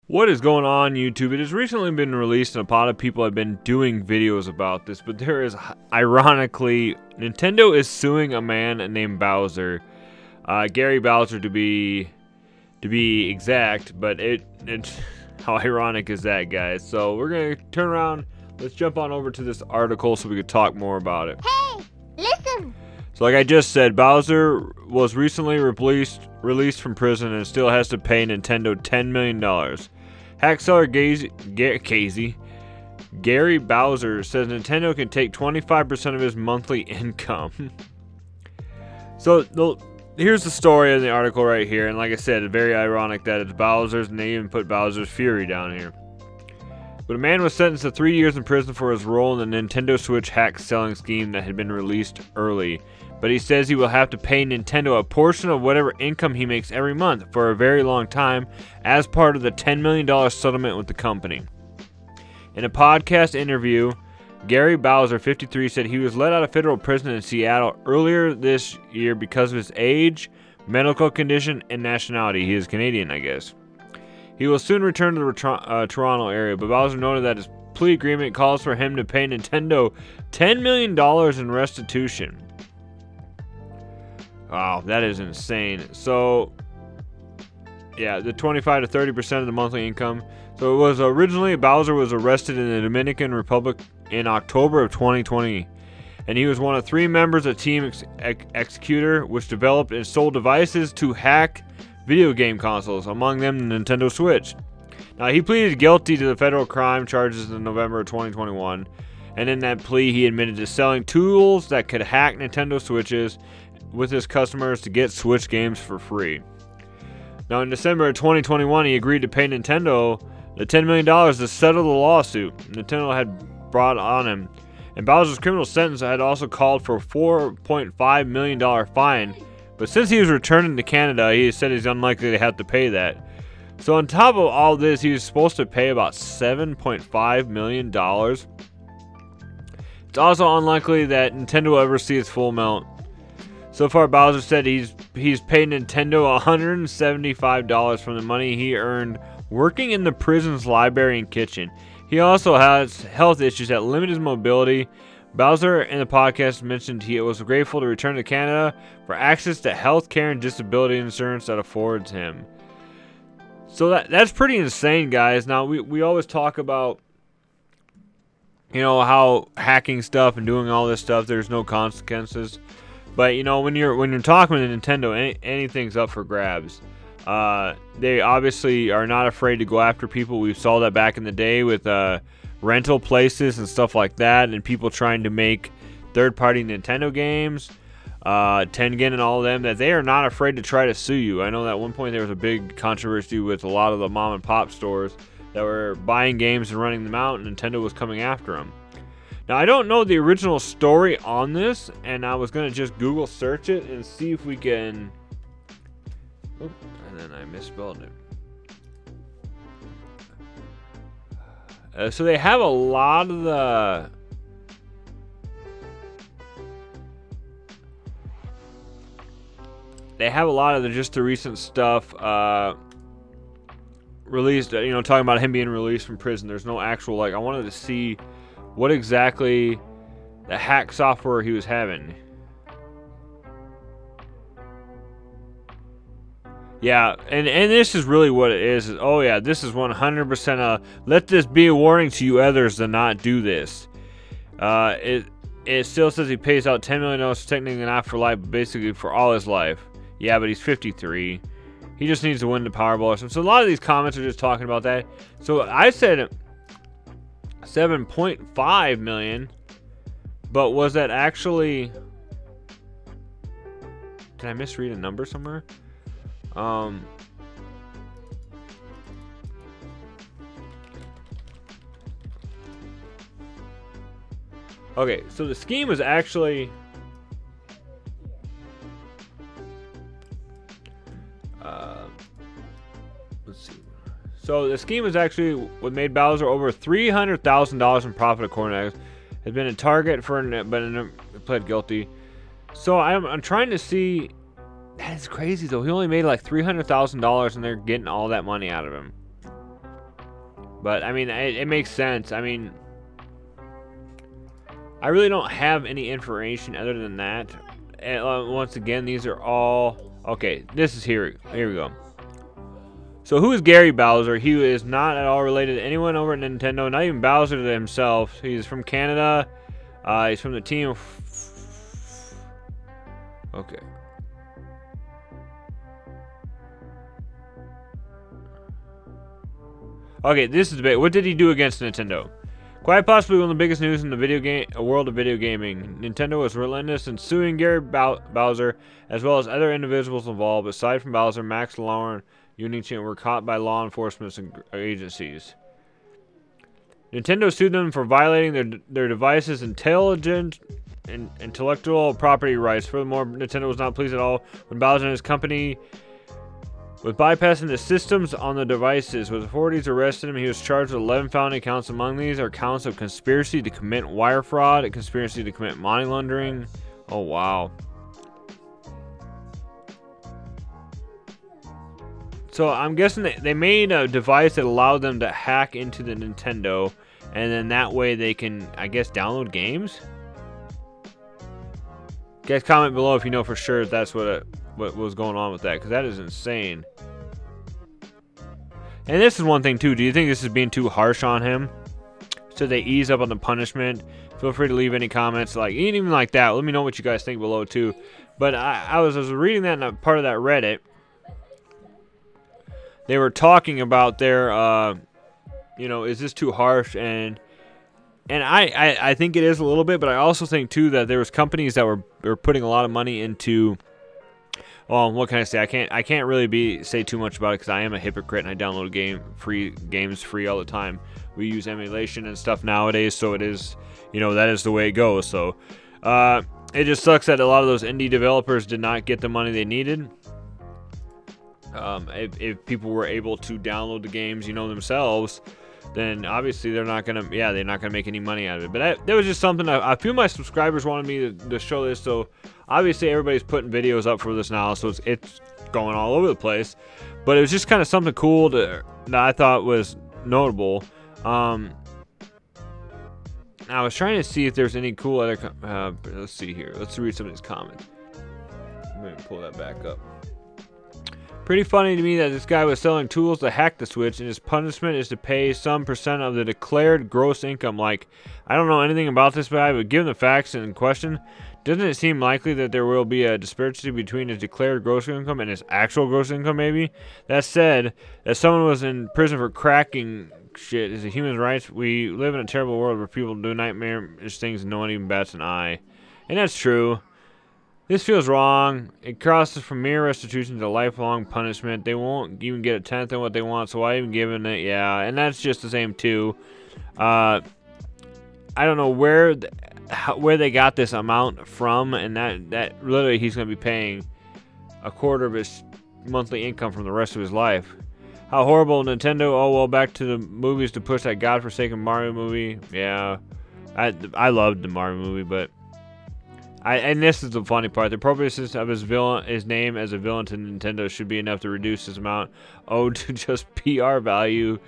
What is going on, YouTube? It has recently been released and a lot of people have been doing videos about this, but there is, ironically, Nintendo is suing a man named Bowser. Gary Bowser to be exact, but it's how ironic is that, guys? So we're gonna turn around, let's jump on over to this article so we could talk more about it. Hey, listen! So like I just said, Bowser was recently released from prison and still has to pay Nintendo $10 million. Hack seller Gary Bowser says Nintendo can take 25% of his monthly income. So here's the story in the article right here, and like I said, it's very ironic that it's Bowser's, and they even put Bowser's Fury down here. But a man was sentenced to 3 years in prison for his role in the Nintendo Switch hack selling scheme that had been released early. But he says he will have to pay Nintendo a portion of whatever income he makes every month for a very long time as part of the $10 million settlement with the company. In a podcast interview, Gary Bowser, 53, said he was let out of federal prison in Seattle earlier this year because of his age, medical condition, and nationality. He is Canadian, I guess. He will soon return to the Toronto area, but Bowser noted that his plea agreement calls for him to pay Nintendo $10 million in restitution. Wow, that is insane. So, yeah, the 25 to 30% of the monthly income. So it was originally, Bowser was arrested in the Dominican Republic in October of 2020. And he was one of 3 members of Team Executor, which developed and sold devices to hack video game consoles, among them the Nintendo Switch. Now, he pleaded guilty to the federal crime charges in November of 2021. And in that plea, he admitted to selling tools that could hack Nintendo Switches with his customers to get Switch games for free. Now, in December of 2021, he agreed to pay Nintendo the $10 million to settle the lawsuit Nintendo had brought on him. And Bowser's criminal sentence had also called for a $4.5 million fine. But since he was returning to Canada, he said he's unlikely to have to pay that. So on top of all this, he was supposed to pay about $7.5 million. It's also unlikely that Nintendo will ever see its full amount. So far, Bowser said he's paid Nintendo $175 from the money he earned working in the prison's library and kitchen. He also has health issues that limit his mobility. Bowser in the podcast mentioned he was grateful to return to Canada for access to health care and disability insurance that affords him. So that's pretty insane, guys. Now, we always talk about, you know, how hacking stuff and doing all this stuff, there's no consequences. But you know, when you're talking with Nintendo, anything's up for grabs. They obviously are not afraid to go after people. We saw that back in the day with rental places and stuff like that, and people trying to make third-party Nintendo games, Tengen and all of them. That they are not afraid to try to sue you. I know that at one point there was a big controversy with a lot of the mom and pop stores that were buying games and running them out, and Nintendo was coming after them. Now, I don't know the original story on this, and I was going to just Google search it and see if we can... Oh, and then I misspelled it. So they have a lot of the... They have a lot of just the recent stuff released, you know, talking about him being released from prison. There's no actual, like, I wanted to see what exactly the hack software he was having. Yeah, and this is really what it is. Oh yeah, this is 100% let this be a warning to you others to not do this. It still says he pays out $10 million, technically not for life, but basically for all his life. Yeah, but he's 53. He just needs to win the Powerball or something. So a lot of these comments are just talking about that. So I said $7.5 million, but was that actually... Did I misread a number somewhere? Okay, so the scheme was actually... let's see. So the scheme was actually what made Bowser over $300,000 in profit, according to has been a target for, but pled guilty. So I'm trying to see. That is crazy though. He only made like $300,000, and they're getting all that money out of him. But I mean, it makes sense. I mean, I really don't have any information other than that. And, once again, these are all okay. This is here we go. So who is Gary Bowser? He is not at all related to anyone over at Nintendo, not even Bowser himself. He's from Canada. He's from the team. Okay. Okay, this is the big. What did he do against Nintendo? Quite possibly one of the biggest news in the world of video gaming. Nintendo was relentless in suing Gary Bowser, as well as other individuals involved. Aside from Bowser, Max, Lauren, Unichi were caught by law enforcement agencies. Nintendo sued them for violating their devices' intellectual property rights. Furthermore, Nintendo was not pleased at all when Bowser and his company was bypassing the systems on the devices. With authorities arrested him, he was charged with 11 felony counts. Among these are counts of conspiracy to commit wire fraud, and conspiracy to commit money laundering. Oh, wow. So I'm guessing that they made a device that allowed them to hack into the Nintendo, and then that way they can, I guess, download games. Guys, comment below if you know for sure if that's what was going on with that, because that is insane. And this is one thing too. Do you think this is being too harsh on him? Should they ease up on the punishment? Feel free to leave any comments, like even like that. Let me know what you guys think below too. But I was reading that in part of that Reddit. They were talking about their, you know, is this too harsh? And I think it is a little bit, but I also think too that there was companies that were putting a lot of money into. Well, what can I say? I can't really say too much about it because I am a hypocrite and I download games free all the time. We use emulation and stuff nowadays, so it is, you know, that is the way it goes. So it just sucks that a lot of those indie developers did not get the money they needed. If people were able to download the games, you know, themselves, then obviously they're not gonna make any money out of it. But that was just something I feel my subscribers wanted me to show this. So obviously everybody's putting videos up for this now, so it's going all over the place. But it was just kind of something cool that I thought was notable. I was trying to see if there's any cool other. Let's see here. Let's read some of these comments. Let me pull that back up. Pretty funny to me that this guy was selling tools to hack the Switch, and his punishment is to pay some percent of the declared gross income. Like, I don't know anything about this guy, but given the facts in question, doesn't it seem likely that there will be a disparity between his declared gross income and his actual gross income, maybe? That said, that someone was in prison for cracking shit is a human rights. We live in a terrible world where people do nightmarish things and no one even bats an eye. And that's true. This feels wrong. It crosses from mere restitution to lifelong punishment. They won't even get a tenth of what they want, so why even giving it? Yeah, and that's just the same too. I don't know where they got this amount from, and that literally he's going to be paying a quarter of his monthly income from the rest of his life. How horrible, Nintendo. Oh well, back to the movies to push that godforsaken Mario movie. Yeah, I loved the Mario movie, but. And this is the funny part. The appropriateness of his name as a villain to Nintendo should be enough to reduce his amount owed to just PR value.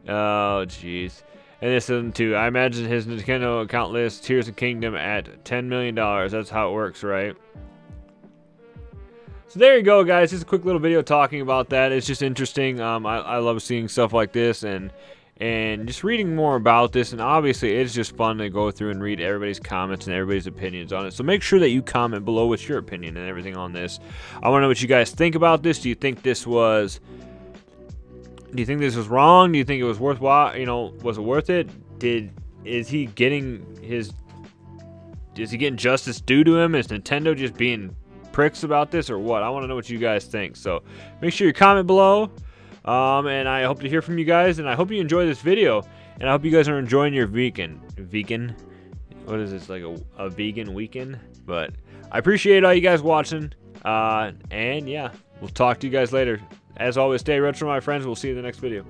Oh, jeez. And this isn't too. I imagine his Nintendo account lists Tears of Kingdom at $10 million. That's how it works, right? So there you go, guys. Just a quick little video talking about that. It's just interesting. I love seeing stuff like this and just reading more about this, and obviously it's just fun to go through and read everybody's comments and everybody's opinions on it. So make sure that you comment below what's your opinion and everything on this. I want to know what you guys think about this. Do you think this was wrong? Do you think it was worthwhile? You know, was it worth it? Is he getting justice due to him? Is Nintendo just being pricks about this or what? I want to know what you guys think. So make sure you comment below. And I hope to hear from you guys, and I hope you enjoy this video, and I hope you guys are enjoying your vegan, what is this, like a vegan weekend? But I appreciate all you guys watching, and yeah, we'll talk to you guys later. As always, stay retro, my friends. We'll see you in the next video.